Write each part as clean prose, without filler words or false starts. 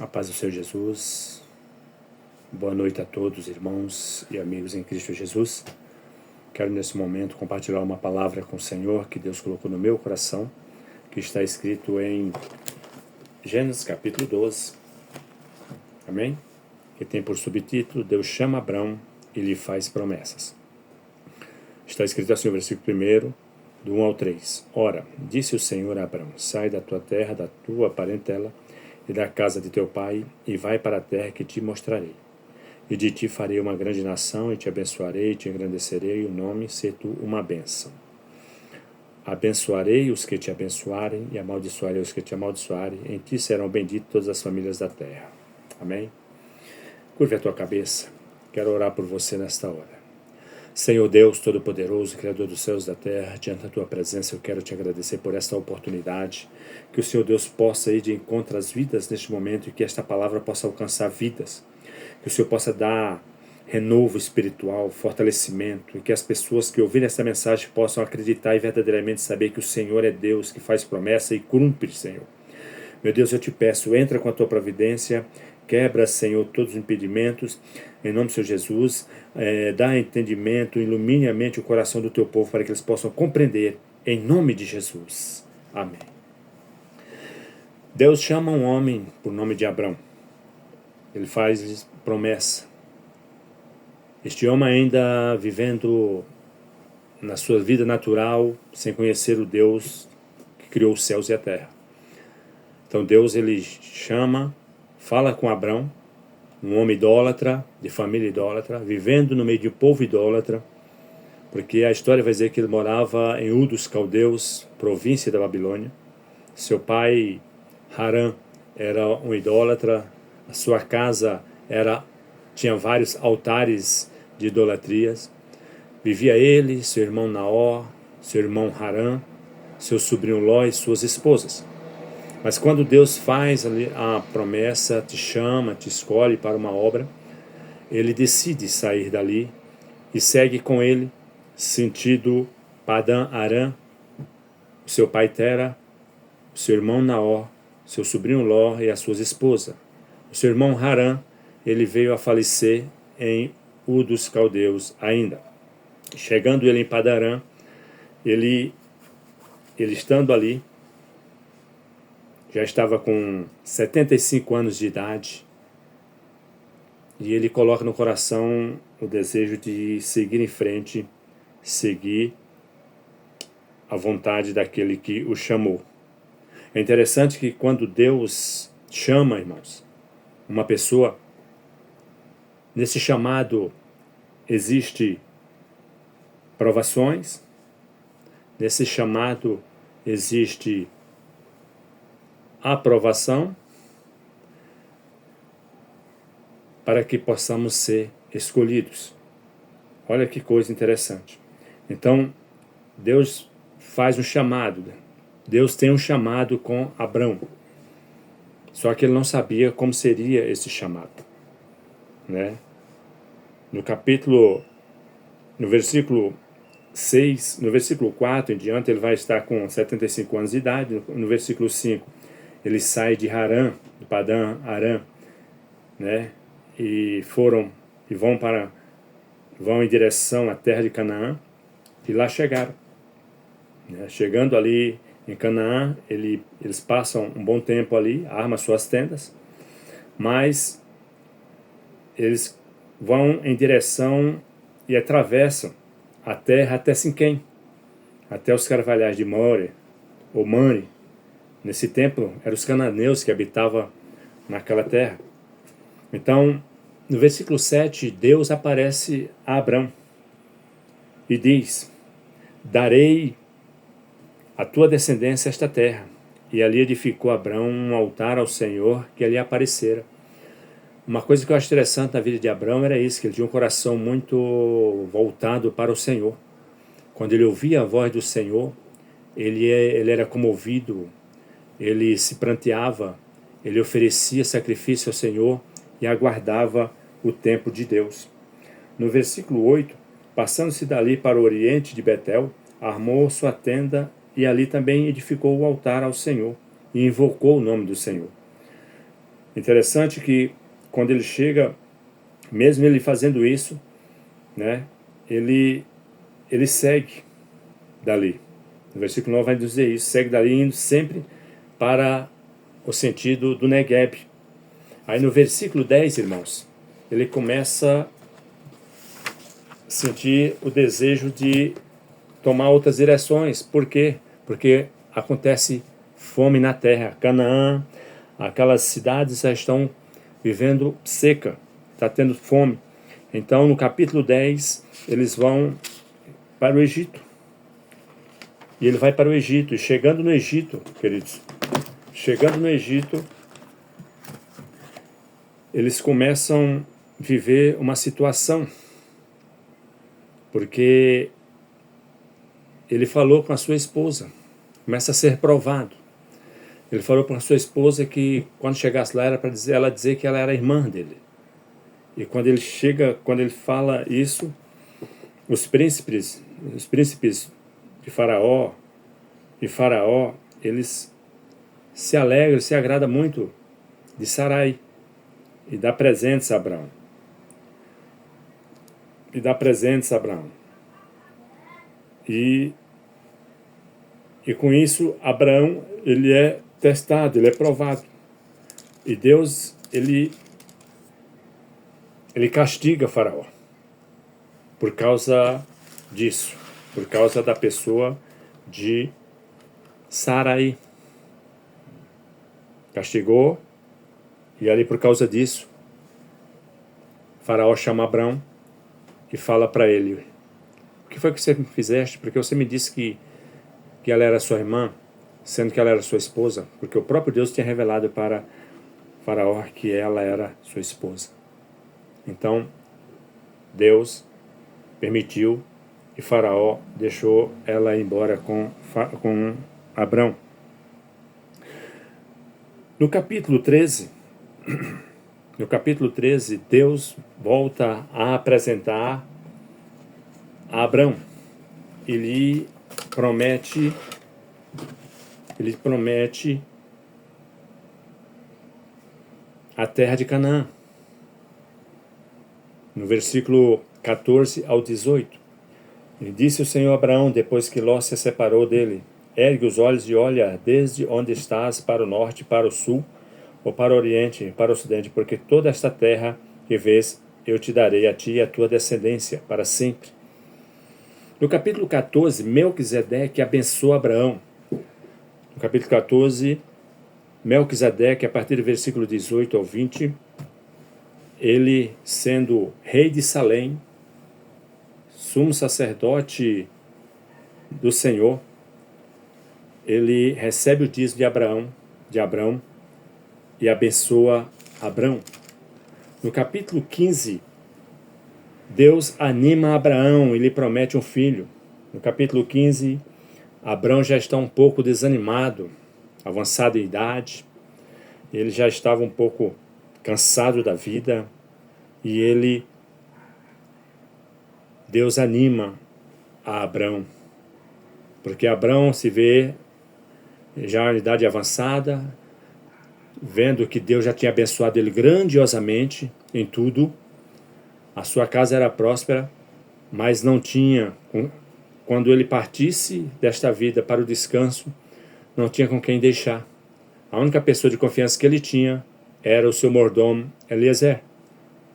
A paz do Senhor Jesus. Boa noite a todos, irmãos e amigos em Cristo Jesus. Quero nesse momento compartilhar uma palavra com o Senhor que Deus colocou no meu coração, que está escrito em Gênesis capítulo 12. Amém? Que tem por subtítulo: Deus chama Abrão e lhe faz promessas. Está escrito assim o versículo 1, do 1 ao 3. Ora, disse o Senhor a Abrão: sai da tua terra, da tua parentela e da casa de teu pai, e vai para a terra que te mostrarei. E de ti farei uma grande nação, e te abençoarei, e te engrandecerei o nome, se tu uma bênção. Abençoarei os que te abençoarem, e amaldiçoarei os que te amaldiçoarem. Em ti serão benditas todas as famílias da terra. Amém? Curve a tua cabeça. Quero orar por você nesta hora. Senhor Deus Todo-Poderoso, Criador dos céus e da terra, diante da Tua presença eu quero Te agradecer por esta oportunidade, que o Senhor Deus possa ir de encontro às vidas neste momento e que esta palavra possa alcançar vidas, que o Senhor possa dar renovo espiritual, fortalecimento, e que as pessoas que ouvirem esta mensagem possam acreditar e verdadeiramente saber que o Senhor é Deus, que faz promessa e cumpre, Senhor. Meu Deus, eu Te peço, entra com a Tua providência, quebra, Senhor, todos os impedimentos, em nome do Senhor Jesus, dá entendimento, ilumine a mente e o coração do Teu povo para que eles possam compreender, em nome de Jesus. Amém. Deus chama um homem por nome de Abrão. Ele faz promessa. Este homem ainda vivendo na sua vida natural, sem conhecer o Deus que criou os céus e a terra. Então Deus, ele chama, fala com Abrão, um homem idólatra, de família idólatra, vivendo no meio de um povo idólatra, porque a história vai dizer que ele morava em Ur dos Caldeus, província da Babilônia. Seu pai, Harã, era um idólatra, a sua casa tinha vários altares de idolatrias. Vivia ele, seu irmão Naor, seu irmão Harã, seu sobrinho Ló e suas esposas. Mas quando Deus faz a promessa, te chama, te escolhe para uma obra, ele decide sair dali e segue com ele sentido Padã Arã, seu pai Tera, seu irmão Naor, seu sobrinho Ló e as suas esposas. O seu irmão Harã, ele veio a falecer em Ur dos Caldeus ainda. Chegando ele em Padã Arã, ele estando ali, já estava com 75 anos de idade, e ele coloca no coração o desejo de seguir em frente, seguir a vontade daquele que o chamou. É interessante que quando Deus chama, irmãos, uma pessoa, nesse chamado existe provações, nesse chamado existe aprovação, para que possamos ser escolhidos. Olha que coisa interessante. Então, Deus faz um chamado. Deus tem um chamado com Abrão. Só que ele não sabia como seria esse chamado, né? No versículo 6, no versículo 4 em diante, ele vai estar com 75 anos de idade. No versículo 5, ele sai de Harã, de Padã Arã, né? E vão em direção à terra de Canaã, e lá chegaram. Né? Chegando ali em Canaã, eles passam um bom tempo ali, armam suas tendas, mas eles vão em direção e atravessam a terra até Siquém, até os carvalhais de More, ou Mane. Nesse tempo, eram os cananeus que habitavam naquela terra. Então, no versículo 7, Deus aparece a Abrão e diz: darei a tua descendência esta terra. E ali edificou Abrão um altar ao Senhor que ali aparecera. Uma coisa que eu acho interessante na vida de Abrão era isso, que ele tinha um coração muito voltado para o Senhor. Quando ele ouvia a voz do Senhor, ele era comovido, ele se pranteava, ele oferecia sacrifício ao Senhor e aguardava o tempo de Deus. No versículo 8, passando-se dali para o oriente de Betel, armou sua tenda e ali também edificou o altar ao Senhor e invocou o nome do Senhor. Interessante que quando ele chega, mesmo ele fazendo isso, né, ele segue dali. No versículo 9 vai dizer isso, segue dali indo sempre para o sentido do Negueb. Aí no versículo 10, irmãos, ele começa a sentir o desejo de tomar outras direções. Por quê? Porque acontece fome na terra. Canaã, aquelas cidades já estão vivendo seca, está tendo fome. Então no capítulo 10, eles vão para o Egito. E ele vai para o Egito. E chegando no Egito, queridos, chegando no Egito, eles começam a viver uma situação. Porque ele falou com a sua esposa. Começa a ser provado. Ele falou com a sua esposa que quando chegasse lá era para ela dizer que ela era irmã dele. E quando ele chega, quando ele fala isso, os príncipes de Faraó, eles se alegram, se agradam muito de Sarai e dá presentes a Abraão. E com isso, Abraão, ele é testado, ele é provado. E Deus, ele castiga Faraó por causa disso, por causa da pessoa de Sarai. Castigou, e ali por causa disso, Faraó chama Abraão e fala para ele: o que foi que você me fizeste? Porque você me disse que ela era sua irmã, sendo que ela era sua esposa, porque o próprio Deus tinha revelado para Faraó que ela era sua esposa. Então, Deus permitiu e Faraó deixou ela ir embora com Abrão. No capítulo 13, Deus volta a apresentar a Abrão. Ele promete a terra de Canaã. No versículo 14 ao 18. E disse o Senhor a Abraão, depois que Ló se separou dele: ergue os olhos e olha desde onde estás para o norte, para o sul, ou para o oriente, para o ocidente, porque toda esta terra que vês, eu te darei a ti e a tua descendência para sempre. No capítulo 14, Melquisedeque abençoa Abraão. No capítulo 14, Melquisedeque, a partir do versículo 18 ao 20, ele sendo rei de Salém, sumo sacerdote do Senhor, ele recebe o dízimo de Abrão e abençoa Abrão. No capítulo 15, Deus anima Abraão e lhe promete um filho. No capítulo 15, Abrão já está um pouco desanimado, avançado em idade, ele já estava um pouco cansado da vida, e Deus anima a Abrão, porque Abrão se vê já em idade avançada, vendo que Deus já tinha abençoado ele grandiosamente em tudo. A sua casa era próspera, mas não tinha, quando ele partisse desta vida para o descanso, não tinha com quem deixar. A única pessoa de confiança que ele tinha era o seu mordomo Eliezer.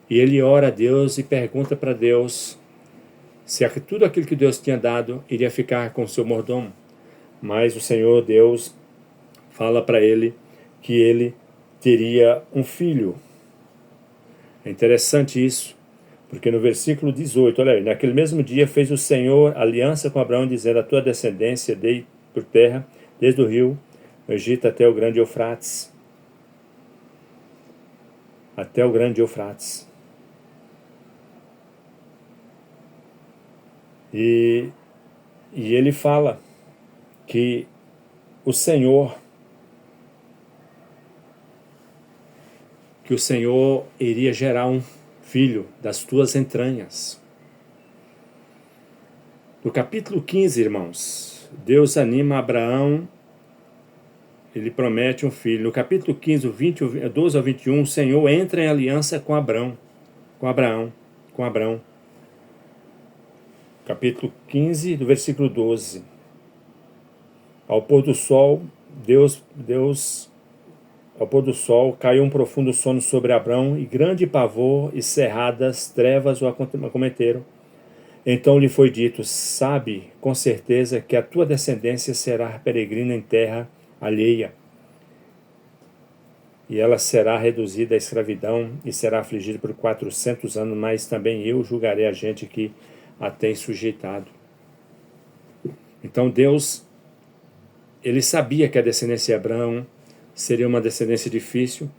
E ele ora a Deus e pergunta para Deus se tudo aquilo que Deus tinha dado iria ficar com o seu mordomo. Mas o Senhor Deus fala para ele que ele teria um filho. É interessante isso, porque no versículo 18, olha aí: naquele mesmo dia fez o Senhor aliança com Abraão, dizendo: a tua descendência dei por terra, desde o rio, o Egito até o grande Eufrates. Até o grande Eufrates. E ele fala que o Senhor iria gerar um filho das tuas entranhas. No capítulo 15, irmãos, Deus anima Abraão ele promete um filho. No capítulo 15, 12 ao 21, o Senhor entra em aliança com Abraão. Capítulo 15, do versículo 12. Ao pôr do sol, ao pôr do sol, caiu um profundo sono sobre Abrão, e grande pavor e cerradas trevas o acometeram. Então lhe foi dito: sabe com certeza que a tua descendência será peregrina em terra alheia, e ela será reduzida à escravidão e será afligida por 400 anos, mas também eu julgarei a gente que a tem sujeitado. Então Deus, ele sabia que a descendência de Abraão seria uma descendência difícil,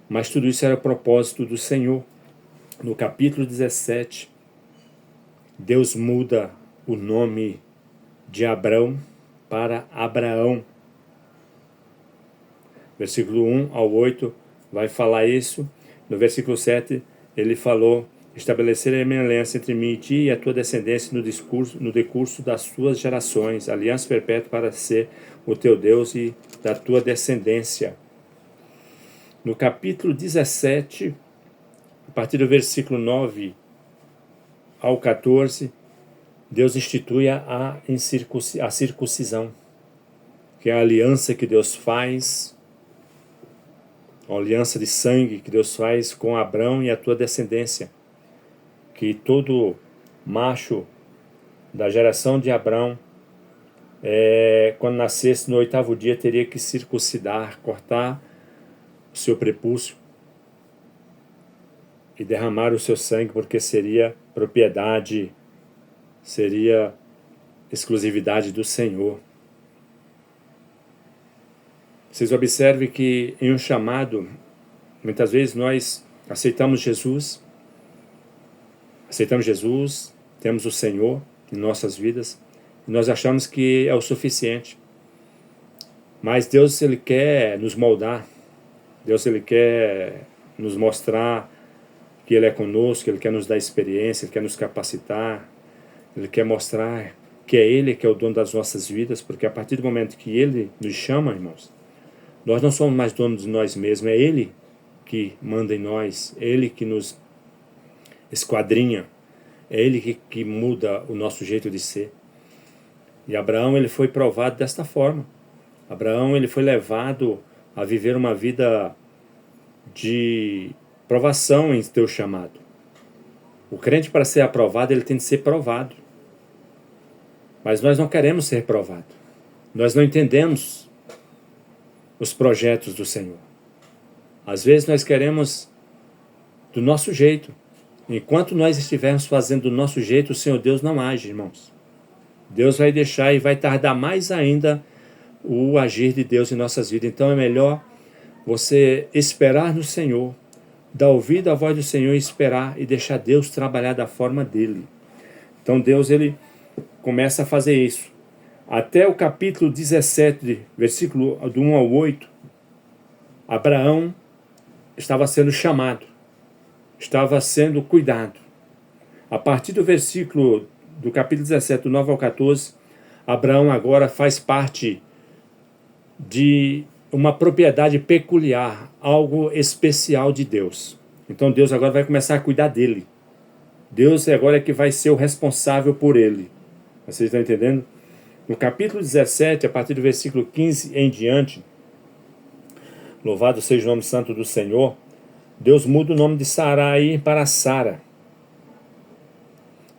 mas tudo isso era o propósito do Senhor. No capítulo 17, Deus muda o nome de Abrão para Abraão. Versículo 1 ao 8 vai falar isso. No versículo 7 ele falou: estabelecerei a minha aliança entre mim e ti e a tua descendência no decurso das suas gerações, aliança perpétua para ser o teu Deus e da tua descendência. No capítulo 17, a partir do versículo 9 ao 14, Deus institui a circuncisão, que é a aliança que Deus faz, a aliança de sangue que Deus faz com Abrão e a tua descendência, que todo macho da geração de Abrão, quando nascesse no 8º dia, teria que circuncidar, cortar o seu prepúcio e derramar o seu sangue, porque seria propriedade, seria exclusividade do Senhor. Vocês observem que em um chamado, muitas vezes nós aceitamos Jesus, temos o Senhor em nossas vidas, e nós achamos que é o suficiente. Mas Deus, ele quer nos moldar, Deus, ele quer nos mostrar que ele é conosco, ele quer nos dar experiência, ele quer nos capacitar, ele quer mostrar que é ele que é o dono das nossas vidas, porque a partir do momento que ele nos chama, irmãos, nós não somos mais donos de nós mesmos, é ele que manda em nós, é ele que nos esquadrinha, é ele que muda o nosso jeito de ser. E Abraão, ele foi provado desta forma. Abraão, ele foi levado a viver uma vida de provação em teu chamado. O crente, para ser aprovado, ele tem de ser provado. Mas nós não queremos ser provados. Nós não entendemos os projetos do Senhor. Às vezes nós queremos do nosso jeito. Enquanto nós estivermos fazendo do nosso jeito, o Senhor Deus não age, irmãos. Deus vai deixar e vai tardar mais ainda o agir de Deus em nossas vidas. Então é melhor você esperar no Senhor, dar ouvido à voz do Senhor e esperar e deixar Deus trabalhar da forma dele. Então Deus, ele começa a fazer isso. Até o capítulo 17, versículo do 1 ao 8, Abraão estava sendo chamado, estava sendo cuidado. A partir do versículo do capítulo 17, do 9 ao 14, Abraão agora faz parte de uma propriedade peculiar, algo especial de Deus. Então Deus agora vai começar a cuidar dele. Deus agora é que vai ser o responsável por ele. Vocês estão entendendo? No capítulo 17, a partir do versículo 15 em diante, louvado seja o nome santo do Senhor, Deus muda o nome de Sarai para Sara.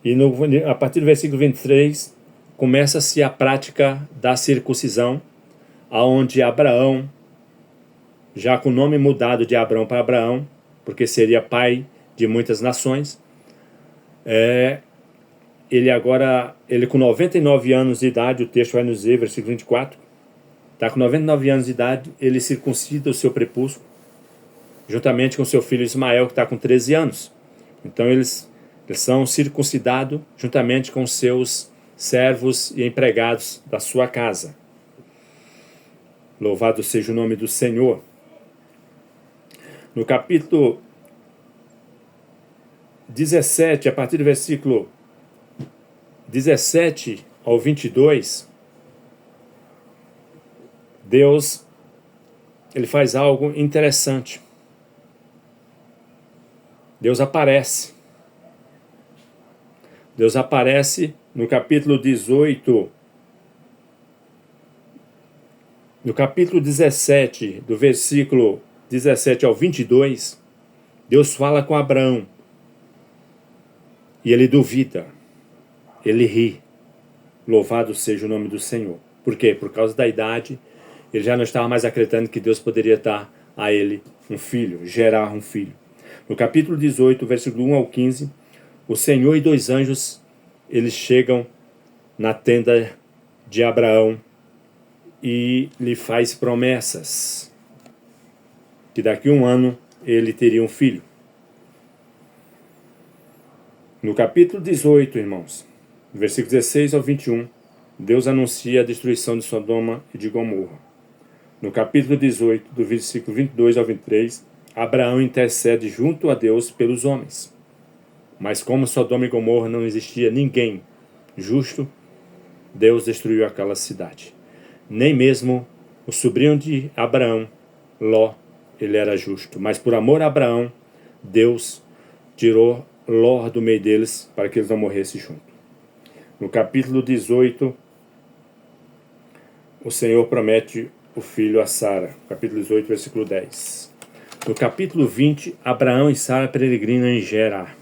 E a partir do versículo 23, começa-se a prática da circuncisão, aonde Abraão, já com o nome mudado de Abrão para Abraão, porque seria pai de muitas nações, ele com 99 anos de idade, o texto vai nos dizer, versículo 24, está com 99 anos de idade, ele circuncida o seu prepúcio, juntamente com seu filho Ismael, que está com 13 anos. Então eles são circuncidados juntamente com seus servos e empregados da sua casa. Louvado seja o nome do Senhor. No capítulo 17, a partir do versículo 17 ao 22, Deus ele faz algo interessante. Deus aparece. Deus aparece no capítulo 18, no capítulo 17, do versículo 17 ao 22, Deus fala com Abraão. E ele duvida. Ele ri. Louvado seja o nome do Senhor. Por quê? Por causa da idade, ele já não estava mais acreditando que Deus poderia dar a ele um filho, gerar um filho. No capítulo 18, versículo 1 ao 15, o Senhor e 2 anjos, eles chegam na tenda de Abraão e lhe faz promessas que daqui a 1 ano ele teria um filho. No capítulo 18, irmãos, versículo 16 ao 21, Deus anuncia a destruição de Sodoma e de Gomorra. No capítulo 18, do versículo 22 ao 23, Abraão intercede junto a Deus pelos homens. Mas como Sodoma e Gomorra não existia ninguém justo, Deus destruiu aquela cidade. Nem mesmo o sobrinho de Abraão, Ló, ele era justo. Mas por amor a Abraão, Deus tirou Ló do meio deles para que eles não morressem juntos. No capítulo 18, o Senhor promete o filho a Sara. Capítulo 18, versículo 10. No capítulo 20, Abraão e Sara peregrinam em Gerar.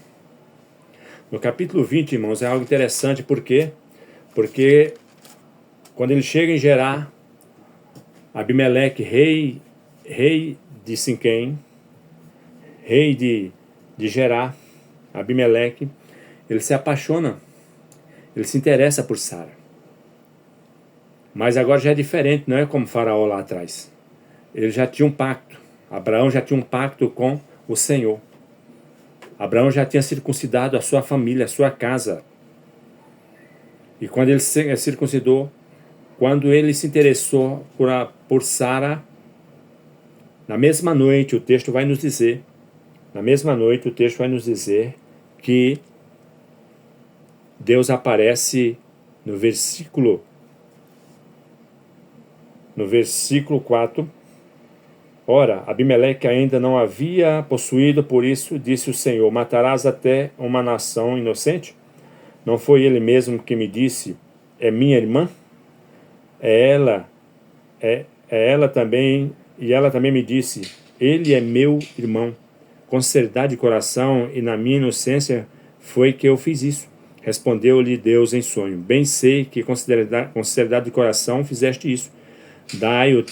No capítulo 20, irmãos, é algo interessante. Por quê? Porque quando ele chega em Gerar, Abimeleque, rei de Siquém, rei de Gerar, Abimeleque, ele se apaixona, ele se interessa por Sara. Mas agora já é diferente, não é como Faraó lá atrás. Ele já tinha um pacto. Abraão já tinha um pacto com o Senhor. Abraão já tinha circuncidado a sua família, a sua casa. E quando ele se circuncidou, quando ele se interessou por Sara, na mesma noite o texto vai nos dizer, que Deus aparece no versículo 4. Ora, Abimeleque ainda não havia possuído, por isso disse o Senhor: matarás até uma nação inocente? Não foi ele mesmo que me disse: é minha irmã? Ela também me disse: ele é meu irmão. Com sinceridade de coração e na minha inocência foi que eu fiz isso. Respondeu-lhe Deus em sonho: bem sei que com sinceridade de coração fizeste isso. Daí o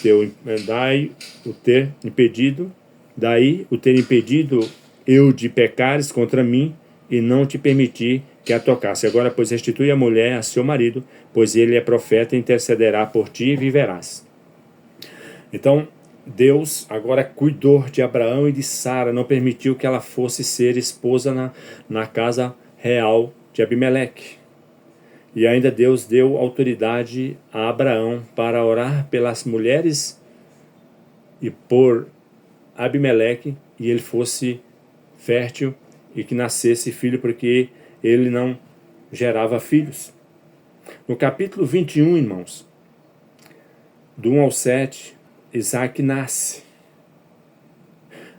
ter impedido eu de pecares contra mim e não te permiti que a tocasse. Agora, pois, restitui a mulher a seu marido, pois ele é profeta e intercederá por ti e viverás. Então, Deus agora cuidou de Abraão e de Sara, não permitiu que ela fosse ser esposa na casa real de Abimeleque. E ainda Deus deu autoridade a Abraão para orar pelas mulheres e por Abimeleque, e ele fosse fértil e que nascesse filho, porque ele não gerava filhos. No capítulo 21, irmãos, do 1 ao 7, Isaac nasce.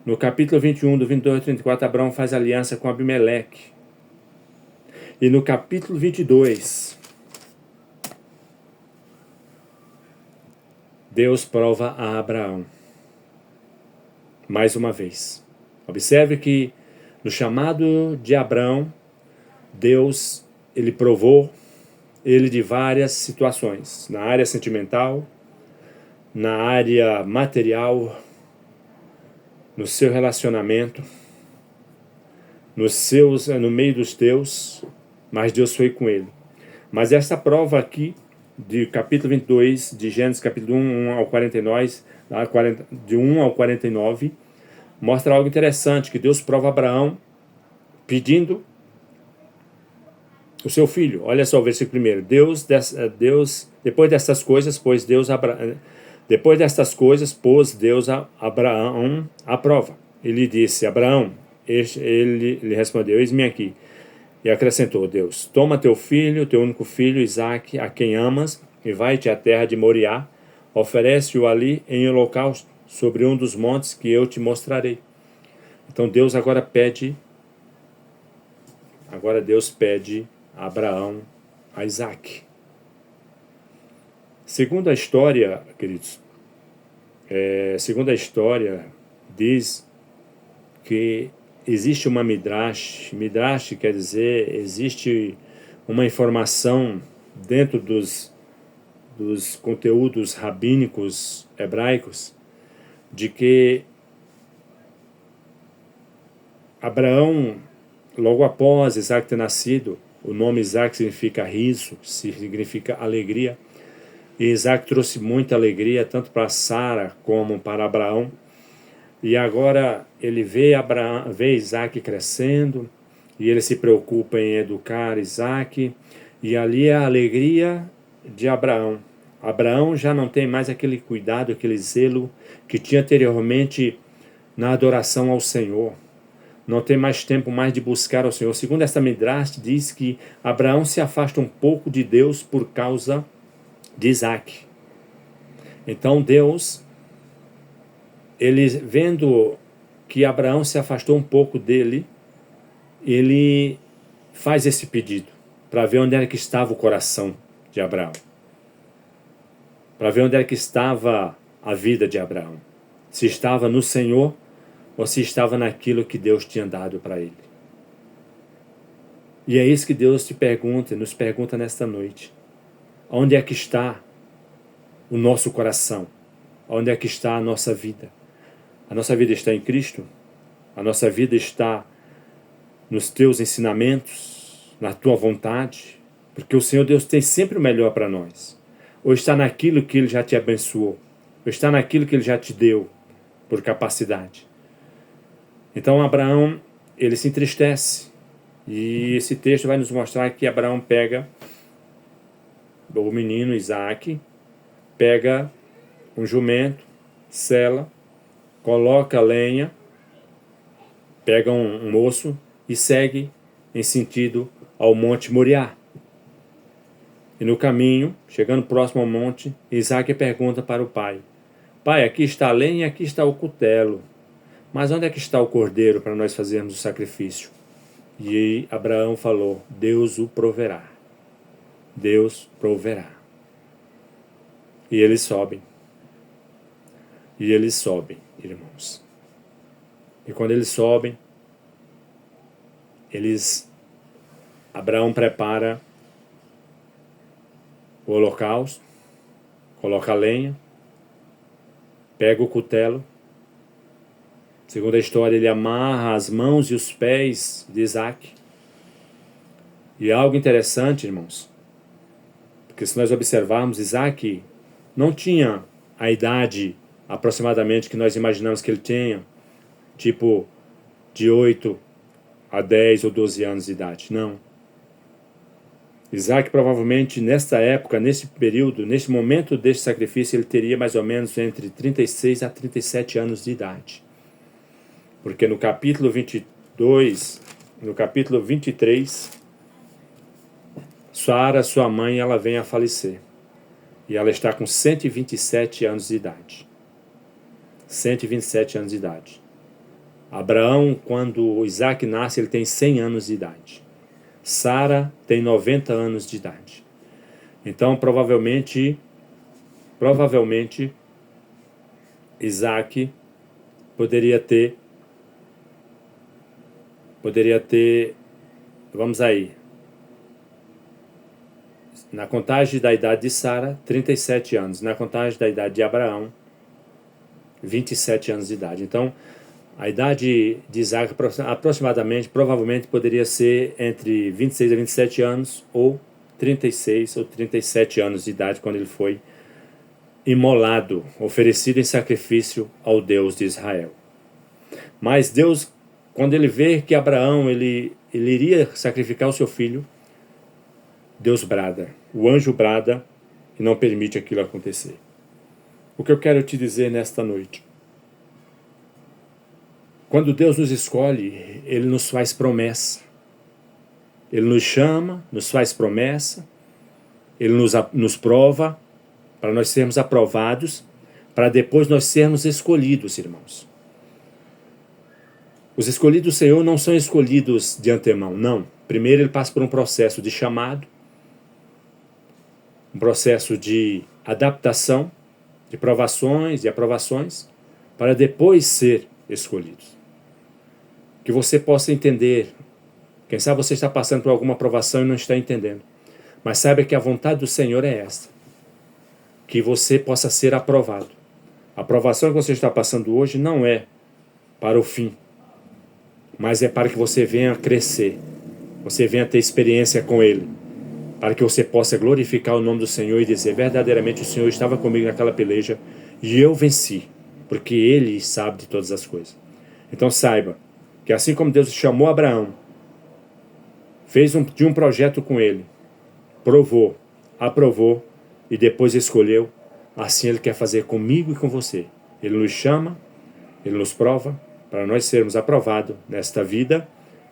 No capítulo 21, do 22 ao 34, Abraão faz aliança com Abimeleque. E no capítulo 22, Deus prova a Abraão. Mais uma vez. Observe que no chamado de Abraão, Deus, ele provou ele de várias situações. Na área sentimental, na área material, no seu relacionamento, no meio dos teus, mas Deus foi com ele. Mas essa prova aqui, de capítulo 22, de Gênesis capítulo 1 ao 49, de 1 ao 49, mostra algo interessante, que Deus prova Abraão pedindo o seu filho. Olha só o versículo 1. Depois destas coisas, pôs Deus Abraão à prova. Ele disse: Abraão, ele lhe respondeu: eis-me aqui. E acrescentou Deus: toma teu filho, teu único filho, Isaque, a quem amas, e vai-te à terra de Moriá, oferece-o ali em holocausto sobre um dos montes que eu te mostrarei. Então Deus Deus pede a Abraão a Isaac. Segundo a história, queridos, segundo a história, diz que existe uma midrash. Midrash quer dizer, existe uma informação dentro dos conteúdos rabínicos hebraicos de que Abraão, logo após Isaac ter nascido, o nome Isaac significa riso, significa alegria, e Isaac trouxe muita alegria tanto para Sara como para Abraão. E agora ele vê Isaac crescendo, e ele se preocupa em educar Isaac, e ali é a alegria de Abraão. Abraão já não tem mais aquele cuidado, aquele zelo que tinha anteriormente na adoração ao Senhor. Não tem mais tempo mais de buscar ao Senhor. Segundo esta Midrash, diz que Abraão se afasta um pouco de Deus por causa de Isaac. Então Deus, ele vendo que Abraão se afastou um pouco dele, ele faz esse pedido para ver onde era que estava o coração de Abraão, para ver onde era que estava a vida de Abraão, se estava no Senhor ou se estava naquilo que Deus tinha dado para ele. E é isso que Deus te pergunta e nos pergunta nesta noite. Onde é que está o nosso coração? Onde é que está a nossa vida? A nossa vida está em Cristo? A nossa vida está nos teus ensinamentos, na tua vontade? Porque o Senhor Deus tem sempre o melhor para nós. Ou está naquilo que Ele já te abençoou? Ou está naquilo que Ele já te deu por capacidade? Então Abraão, ele se entristece. E esse texto vai nos mostrar que Abraão pega o menino Isaac, pega um jumento, sela, coloca lenha, pega um moço e segue em sentido ao Monte Moriá. E no caminho, chegando próximo ao monte, Isaac pergunta para o pai: Pai, aqui está a lenha e aqui está o cutelo. Mas onde é que está o cordeiro para nós fazermos o sacrifício? E Abraão falou: Deus o proverá. Deus proverá. E eles sobem. E eles sobem, irmãos. E quando eles sobem, Abraão prepara o holocausto, coloca a lenha, pega o cutelo. Segundo a história, ele amarra as mãos e os pés de Isaac. E algo interessante, irmãos, porque se nós observarmos, Isaac não tinha a idade aproximadamente que nós imaginamos que ele tenha, tipo de 8 a 10 ou 12 anos de idade. Não. Isaac provavelmente nesta época, nesse período, nesse momento deste sacrifício, ele teria mais ou menos entre 36 a 37 anos de idade. Porque no capítulo 22, no capítulo 23, Sara, sua mãe, ela vem a falecer. E ela está com 127 anos de idade. 127 anos de idade. Abraão, quando Isaac nasce, ele tem 100 anos de idade. Sara tem 90 anos de idade. Então, provavelmente, Isaac poderia ter, vamos aí, na contagem da idade de Sara, 37 anos. Na contagem da idade de Abraão, 27 anos de idade. Então, a idade de Isaac aproximadamente, provavelmente poderia ser entre 26 a 27 anos ou 36 ou 37 anos de idade quando ele foi imolado, oferecido em sacrifício ao Deus de Israel. Mas Deus, quando ele vê que Abraão ele iria sacrificar o seu filho, Deus brada, o anjo brada e não permite aquilo acontecer. O que eu quero te dizer nesta noite? Quando Deus nos escolhe, Ele nos faz promessa. Ele nos chama, nos faz promessa, Ele nos prova, para nós sermos aprovados, para depois nós sermos escolhidos, irmãos. Os escolhidos do Senhor não são escolhidos de antemão, não. Primeiro ele passa por um processo de chamado, um processo de adaptação, de provações e aprovações, para depois ser escolhidos. Que você possa entender. Quem sabe você está passando por alguma aprovação e não está entendendo. Mas saiba que a vontade do Senhor é esta. Que você possa ser aprovado. A aprovação que você está passando hoje não é para o fim, mas é para que você venha crescer. Você venha ter experiência com Ele. Para que você possa glorificar o nome do Senhor e dizer, verdadeiramente o Senhor estava comigo naquela peleja e eu venci. Porque Ele sabe de todas as coisas. Então saiba que assim como Deus chamou Abraão, fez um projeto com ele, provou, aprovou e depois escolheu, assim Ele quer fazer comigo e com você. Ele nos chama, Ele nos prova, para nós sermos aprovados nesta vida,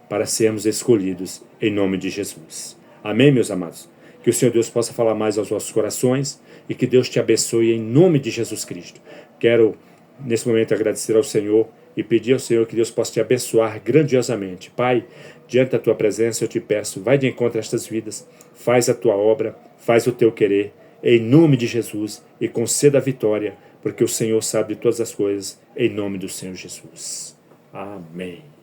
para sermos escolhidos em nome de Jesus. Amém, meus amados? Que o Senhor Deus possa falar mais aos vossos corações e que Deus te abençoe em nome de Jesus Cristo. Quero, nesse momento, agradecer ao Senhor e pedir ao Senhor que Deus possa te abençoar grandiosamente. Pai, diante da tua presença eu te peço, vai de encontro a estas vidas, faz a tua obra, faz o teu querer, em nome de Jesus, e conceda a vitória, porque o Senhor sabe de todas as coisas, em nome do Senhor Jesus. Amém.